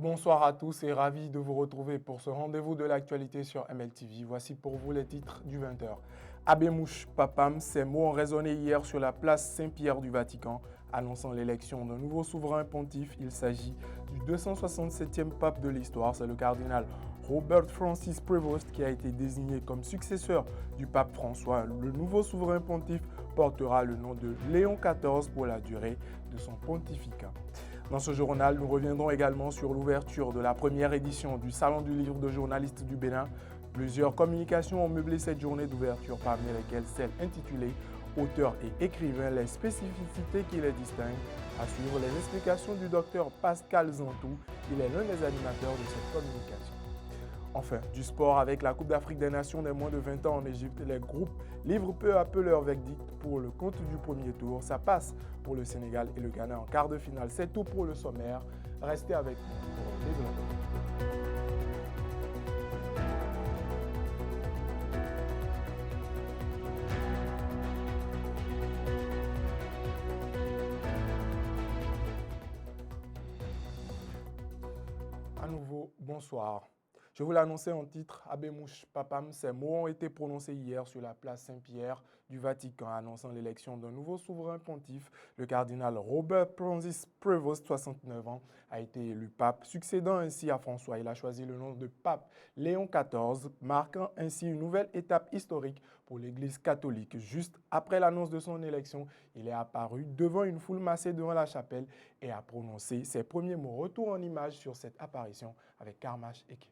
Bonsoir à tous et ravi de vous retrouver pour ce rendez-vous de l'actualité sur MLTV. Voici pour vous les titres du 20h. Abbé Mouche Papam, ces mots ont résonné hier sur la place Saint-Pierre du Vatican, annonçant l'élection d'un nouveau souverain pontife. Il s'agit du 267e pape de l'histoire, c'est le cardinal Robert Francis Prevost qui a été désigné comme successeur du pape François. Le nouveau souverain pontife portera le nom de Léon XIV pour la durée de son pontificat. Dans ce journal, nous reviendrons également sur l'ouverture de la première édition du Salon du livre de journalistes du Bénin. Plusieurs communications ont meublé cette journée d'ouverture, parmi lesquelles celle intitulée « Auteurs et écrivains, les spécificités qui les distinguent ». À suivre les explications du docteur Pascal Zantou, il est l'un des animateurs de cette communication. Enfin, du sport avec la Coupe d'Afrique des Nations des moins de 20 ans en Égypte. Les groupes livrent peu à peu leur verdict pour le compte du premier tour. Ça passe pour le Sénégal et le Ghana en quart de finale. C'est tout pour le sommaire. Restez avec nous pour le développement. À nouveau, bonsoir. Je vous l'ai annoncé en titre, Abbé Mouche Papam, ces mots ont été prononcés hier sur la place Saint-Pierre du Vatican, annonçant l'élection d'un nouveau souverain pontife. Le cardinal Robert Francis Prevost, 69 ans, a été élu pape, succédant ainsi à François. Il a choisi le nom de pape Léon XIV, marquant ainsi une nouvelle étape historique pour l'Église catholique. Juste après l'annonce de son élection, il est apparu devant une foule massée devant la chapelle et a prononcé ses premiers mots. Retour en image sur cette apparition avec Karmash Eke.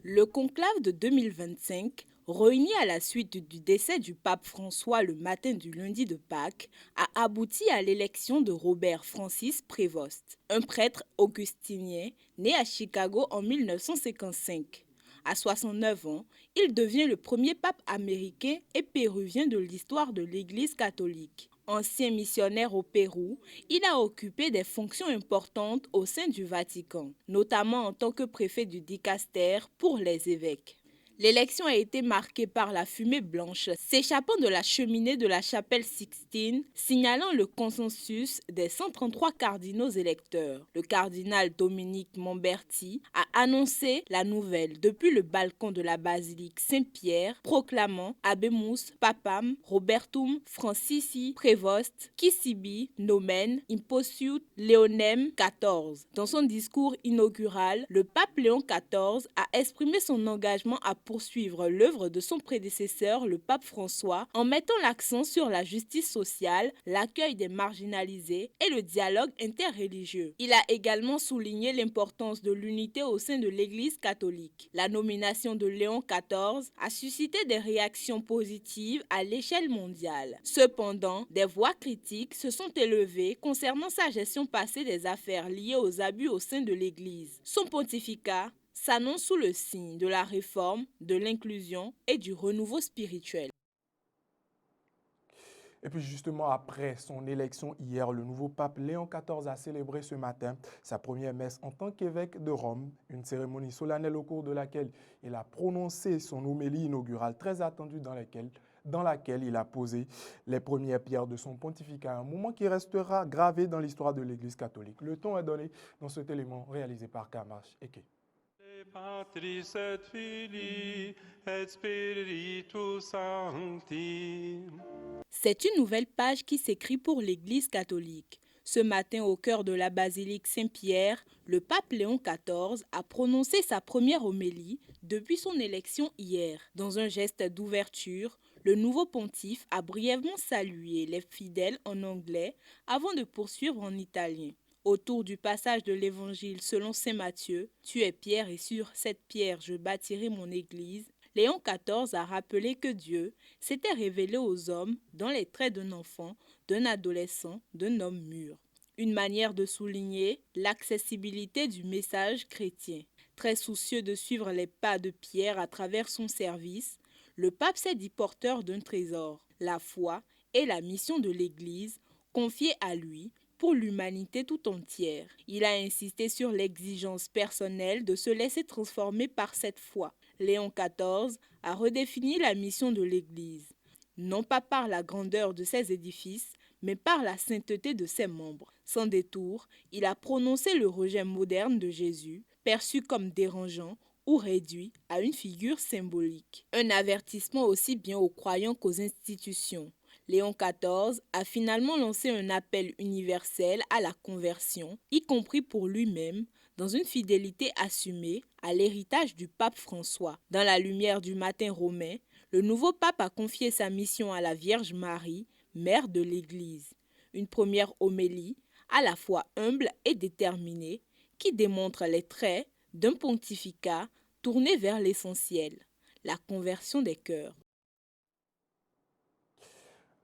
Le conclave de 2025, réuni à la suite du décès du pape François le matin du lundi de Pâques, a abouti à l'élection de Robert Francis Prevost, un prêtre augustinien né à Chicago en 1955. À 69 ans, il devient le premier pape américain et péruvien de l'histoire de l'Église catholique. Ancien missionnaire au Pérou, il a occupé des fonctions importantes au sein du Vatican, notamment en tant que préfet du dicaster pour les évêques. L'élection a été marquée par la fumée blanche s'échappant de la cheminée de la chapelle Sixtine, signalant le consensus des 133 cardinaux électeurs. Le cardinal Dominique Momberti a annoncé la nouvelle depuis le balcon de la basilique Saint-Pierre, proclamant Habemus Papam Robertum Francisi Prevost Quisibi Nomen Impossiut Leonem XIV. Dans son discours inaugural, le pape Léon XIV a exprimé son engagement à poursuivre l'œuvre de son prédécesseur, le pape François, en mettant l'accent sur la justice sociale, l'accueil des marginalisés et le dialogue interreligieux. Il a également souligné l'importance de l'unité au sein de l'Église catholique. La nomination de Léon XIV a suscité des réactions positives à l'échelle mondiale. Cependant, des voix critiques se sont élevées concernant sa gestion passée des affaires liées aux abus au sein de l'Église. Son pontificat s'annonce sous le signe de la réforme, de l'inclusion et du renouveau spirituel. Et puis justement, après son élection hier, le nouveau pape Léon XIV a célébré ce matin sa première messe en tant qu'évêque de Rome, une cérémonie solennelle au cours de laquelle il a prononcé son homélie inaugurale très attendue dans laquelle il a posé les premières pierres de son pontificat, un moment qui restera gravé dans l'histoire de l'Église catholique. Le ton est donné dans cet élément réalisé par Kamash Eke. Patris et Filii et Spiritus Sancti. C'est une nouvelle page qui s'écrit pour l'Église catholique. Ce matin, au cœur de la basilique Saint-Pierre, le pape Léon XIV a prononcé sa première homélie depuis son élection hier. Dans un geste d'ouverture, le nouveau pontife a brièvement salué les fidèles en anglais avant de poursuivre en italien. Autour du passage de l'Évangile selon saint Matthieu, « Tu es Pierre et sur cette pierre je bâtirai mon église », Léon XIV a rappelé que Dieu s'était révélé aux hommes dans les traits d'un enfant, d'un adolescent, d'un homme mûr. Une manière de souligner l'accessibilité du message chrétien. Très soucieux de suivre les pas de Pierre à travers son service, le pape s'est dit porteur d'un trésor, la foi et la mission de l'Église, confiée à lui, pour l'humanité tout entière. Il a insisté sur l'exigence personnelle de se laisser transformer par cette foi. Léon XIV a redéfini la mission de l'Église, non pas par la grandeur de ses édifices, mais par la sainteté de ses membres. Sans détour, il a prononcé le rejet moderne de Jésus, perçu comme dérangeant ou réduit à une figure symbolique. Un avertissement aussi bien aux croyants qu'aux institutions. Léon XIV a finalement lancé un appel universel à la conversion, y compris pour lui-même, dans une fidélité assumée à l'héritage du pape François. Dans la lumière du matin romain, le nouveau pape a confié sa mission à la Vierge Marie, mère de l'Église. Une première homélie, à la fois humble et déterminée, qui démontre les traits d'un pontificat tourné vers l'essentiel, la conversion des cœurs.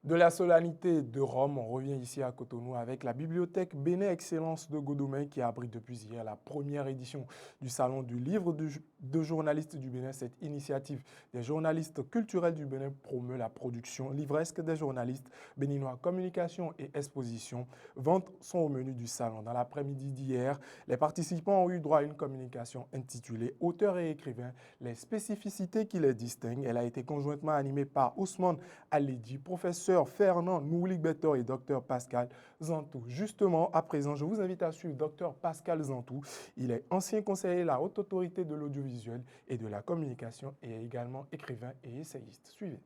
De la solennité de Rome, on revient ici à Cotonou avec la bibliothèque Bénin Excellence de Godomain qui abrite depuis hier la première édition du Salon du livre de journalistes du Bénin. Cette initiative des journalistes culturels du Bénin promeut la production livresque des journalistes béninois. Communication et exposition, vente sont au menu du salon. Dans l'après-midi d'hier, les participants ont eu droit à une communication intitulée « Auteurs et écrivains, les spécificités qui les distinguent ». Elle a été conjointement animée par Ousmane Aledi, professeur Fernand Noulik Betor et Dr Pascal Zantou. Justement, à présent, je vous invite à suivre Dr Pascal Zantou. Il est ancien conseiller de la Haute Autorité de l'Audiovisuel et de la Communication et également écrivain et essayiste. Suivez.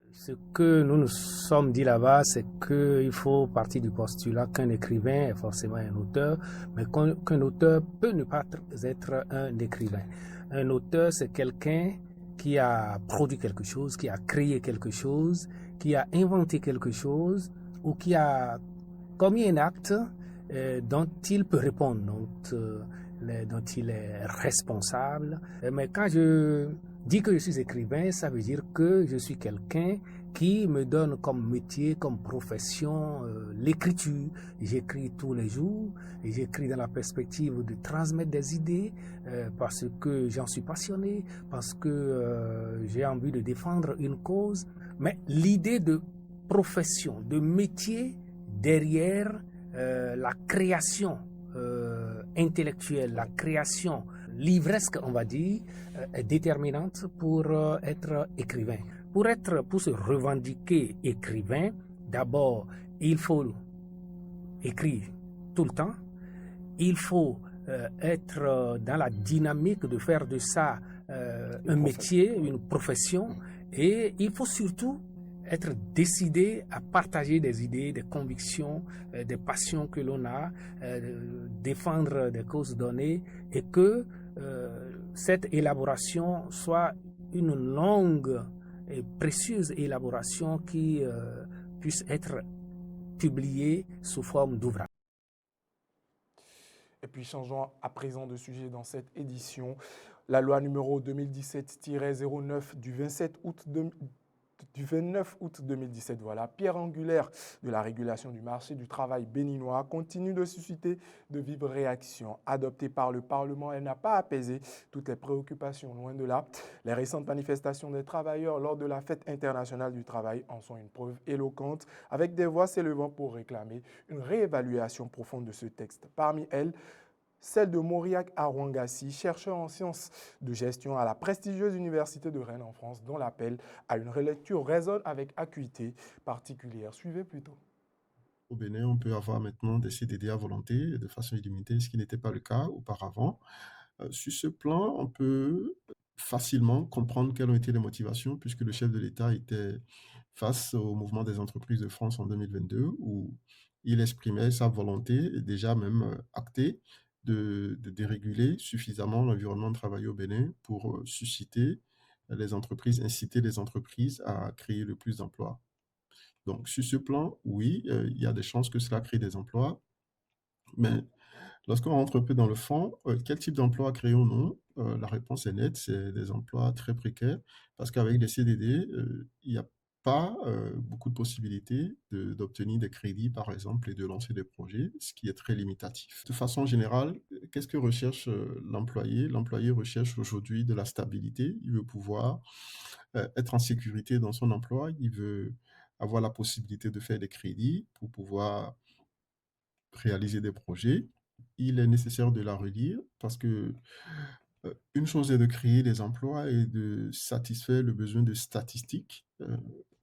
Ce que nous nous sommes dit là-bas, c'est qu'il faut partir du postulat qu'un écrivain est forcément un auteur, mais qu'un auteur peut ne pas être un écrivain. Un auteur, c'est quelqu'un qui a produit quelque chose, qui a créé quelque chose, qui a inventé quelque chose ou qui a commis un acte dont il peut répondre, dont il est responsable. Mais quand je dis que je suis écrivain, ça veut dire que je suis quelqu'un qui me donne comme métier, comme profession, l'écriture. J'écris tous les jours et j'écris dans la perspective de transmettre des idées parce que j'en suis passionné, parce que j'ai envie de défendre une cause. Mais l'idée de profession, de métier derrière la création intellectuelle, la création livresque, on va dire, est déterminante pour être écrivain. Pour se revendiquer écrivain, d'abord, il faut écrire tout le temps. Il faut être dans la dynamique de faire de ça un métier, une profession. Et il faut surtout être décidé à partager des idées, des convictions, des passions que l'on a, défendre des causes données et que cette élaboration soit une longue et précieuse élaboration qui puisse être publiée sous forme d'ouvrage. Et puis changeons à présent de sujet dans cette édition. La loi numéro 2017-09 du 29 août 2017, voilà, pierre angulaire de la régulation du marché du travail béninois, continue de susciter de vives réactions. Adoptée par le Parlement, elle n'a pas apaisé toutes les préoccupations, loin de là. Les récentes manifestations des travailleurs lors de la Fête internationale du travail en sont une preuve éloquente, avec des voix s'élevant pour réclamer une réévaluation profonde de ce texte. Parmi elles, celle de Mauriac Arwangassi, chercheur en sciences de gestion à la prestigieuse Université de Rennes en France, dont l'appel à une relecture résonne avec acuité particulière. Suivez plutôt. Au Bénin, on peut avoir maintenant des CDD à volonté de façon illimitée, ce qui n'était pas le cas auparavant. Sur ce plan, on peut facilement comprendre quelles ont été les motivations, puisque le chef de l'État était face au mouvement des entreprises de France en 2022, où il exprimait sa volonté, déjà même actée, de déréguler suffisamment l'environnement de travail au Bénin pour susciter les entreprises, inciter les entreprises à créer le plus d'emplois. Donc, sur ce plan, oui, il y a des chances que cela crée des emplois, mais lorsqu'on rentre un peu dans le fond, quel type d'emploi créons-nous? La réponse est nette, c'est des emplois très précaires, parce qu'avec les CDD, il n'y a pas beaucoup de possibilités d'obtenir des crédits, par exemple, et de lancer des projets, ce qui est très limitatif. De façon générale, qu'est-ce que recherche l'employé? L'employé recherche aujourd'hui de la stabilité, il veut pouvoir être en sécurité dans son emploi, il veut avoir la possibilité de faire des crédits pour pouvoir réaliser des projets, il est nécessaire de la relire parce que une chose est de créer des emplois et de satisfaire le besoin de statistiques,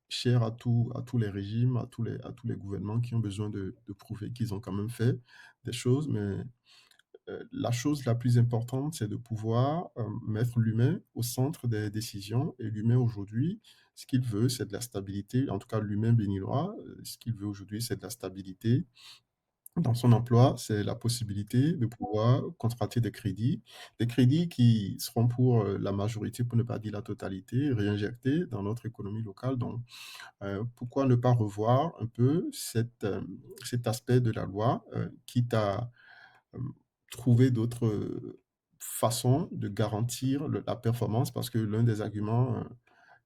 cher à tous les régimes, à tous les gouvernements qui ont besoin de prouver qu'ils ont quand même fait des choses. Mais la chose la plus importante, c'est de pouvoir mettre l'humain au centre des décisions. Et l'humain aujourd'hui, ce qu'il veut, c'est de la stabilité. En tout cas, l'humain béninois, ce qu'il veut aujourd'hui, c'est de la stabilité dans son emploi, c'est la possibilité de pouvoir contracter des crédits qui seront pour la majorité, pour ne pas dire la totalité, réinjectés dans notre économie locale. Donc, pourquoi ne pas revoir un peu cet aspect de la loi, quitte à euh, trouver d'autres façons de garantir la performance, parce que l'un des arguments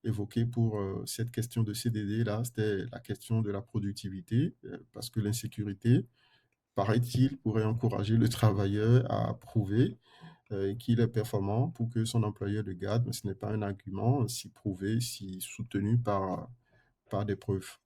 évoqués pour cette question de CDD, là, c'était la question de la productivité, parce que l'insécurité, paraît-il, pourrait encourager le travailleur à prouver qu'il est performant pour que son employeur le garde, mais ce n'est pas un argument si prouvé, si soutenu par des preuves.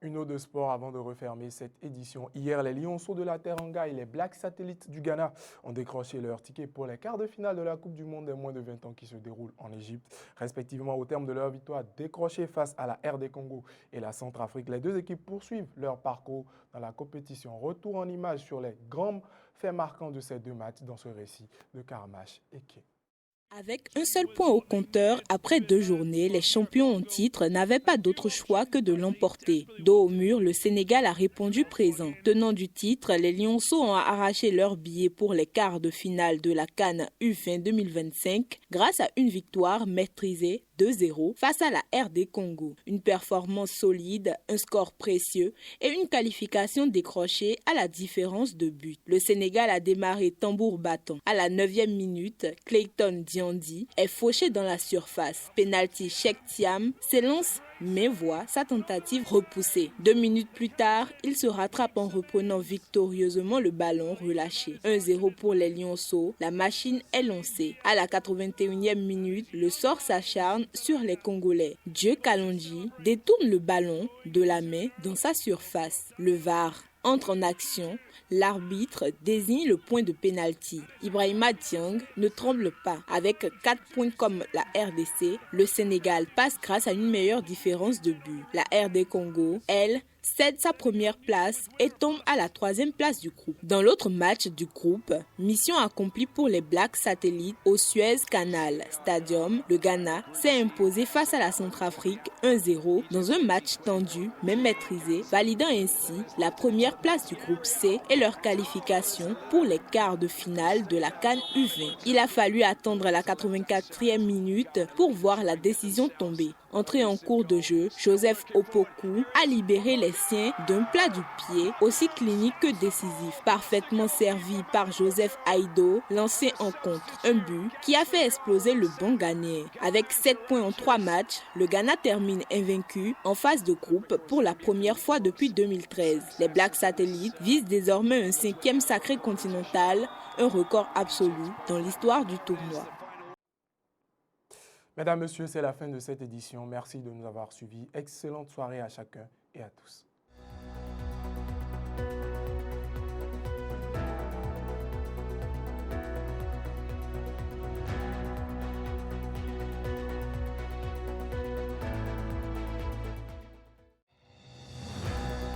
Une eau de sport avant de refermer cette édition. Hier, les Lionceaux de la Teranga et les Black Satellites du Ghana ont décroché leur ticket pour les quarts de finale de la Coupe du Monde des moins de 20 ans qui se déroule en Égypte. Respectivement, au terme de leur victoire décrochée face à la RD Congo et la Centrafrique, les deux équipes poursuivent leur parcours dans la compétition. Retour en images sur les grands faits marquants de ces deux matchs dans ce récit de Karamash et Ké. Avec un seul point au compteur, après 2 journées, les champions en titre n'avaient pas d'autre choix que de l'emporter. Dos au mur, le Sénégal a répondu présent. Tenant du titre, les Lionceaux ont arraché leur billet pour les quarts de finale de la CAN U20 2025 grâce à une victoire maîtrisée 2-0 face à la RD Congo. Une performance solide, un score précieux et une qualification décrochée à la différence de but. Le Sénégal a démarré tambour battant. À la 9e minute, Clayton Diandi est fauché dans la surface. Penalty Cheikh Thiam s'élance mais voit sa tentative repoussée. 2 minutes plus tard, il se rattrape en reprenant victorieusement le ballon relâché. 1-0 pour les Lionceaux, la machine est lancée. À la 81e minute, le sort s'acharne sur les Congolais. Dieu Kalonji détourne le ballon de la main dans sa surface. Le VAR entre en action, l'arbitre désigne le point de pénalty. Ibrahima Dieng ne tremble pas. Avec 4 points comme la RDC, le Sénégal passe grâce à une meilleure différence de but. La RD Congo, elle, cède sa première place et tombe à la 3e place du groupe. Dans l'autre match du groupe, mission accomplie pour les Black Satellites au Suez Canal Stadium. Le Ghana s'est imposé face à la Centrafrique 1-0 dans un match tendu mais maîtrisé, validant ainsi la première place du groupe C et leur qualification pour les quarts de finale de la CAN U20. Il a fallu attendre la 84e minute pour voir la décision tomber. Entré en cours de jeu, Joseph Opoku a libéré les siens d'un plat du pied aussi clinique que décisif. Parfaitement servi par Joseph Aido, lancé en contre. Un but qui a fait exploser le banc ghanéen. Avec 7 points en 3 matchs, le Ghana termine invaincu en phase de groupe pour la première fois depuis 2013. Les Black Satellites visent désormais un 5e sacré continental, un record absolu dans l'histoire du tournoi. Mesdames, Messieurs, c'est la fin de cette édition. Merci de nous avoir suivis. Excellente soirée à chacun et à tous.